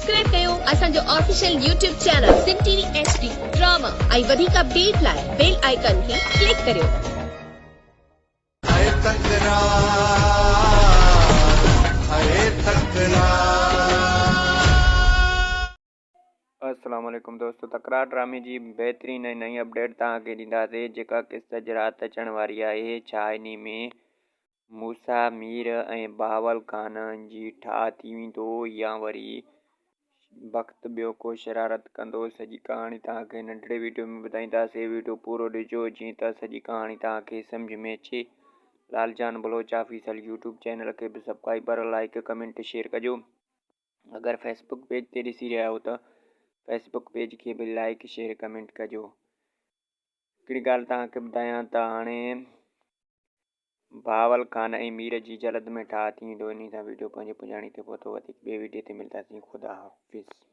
Subscribe कयो असांजो official YouTube channel SindhTVHD drama ऐं वधीक अपडेट लाइ बेल आइकन खे क्लिक करियो। अस्सलाम वालेकुम दोस्तों, तकरार ड्रामे जी बेहतरीन नई अपडेट तव्हांखे ॾींदासीं जेका किस्त रात अचण वारी आहे। छा इन में मूसा मीर ऐं बहावल ख़ान जी ठाह थी वेंदो या वरी वक़्तु ॿियो को शरारत कंदो। सॼी कहाणी तव्हांखे नंढड़े वीडियो में ॿुधाईंदासीं। वीडियो पूरो ॾिजो जीअं त सॼी कहाणी तव्हांखे सम्झ में अचे। Laljan Baloch official YouTube channel खे बि सब्सक्राइबर लाइक कमेंट शेयर कजो। अगरि फेसबुक पेज ते ॾिसी रहिया हो त फेसबुक पेज के भी लाइक शेयर कमेंट कजो। हिकिड़ी ॻाल्हि तव्हांखे ॿुधायां त हाणे बहावल ख़ान ऐं मीर जी जल्द में ठाह थी वेंदो। इन सां वीडियो पंहिंजे पुॼाणी ते पहुतो। वधीक ॿिए वीडियो ते मिलंदासीं। ख़ुदा हाफ़िज़।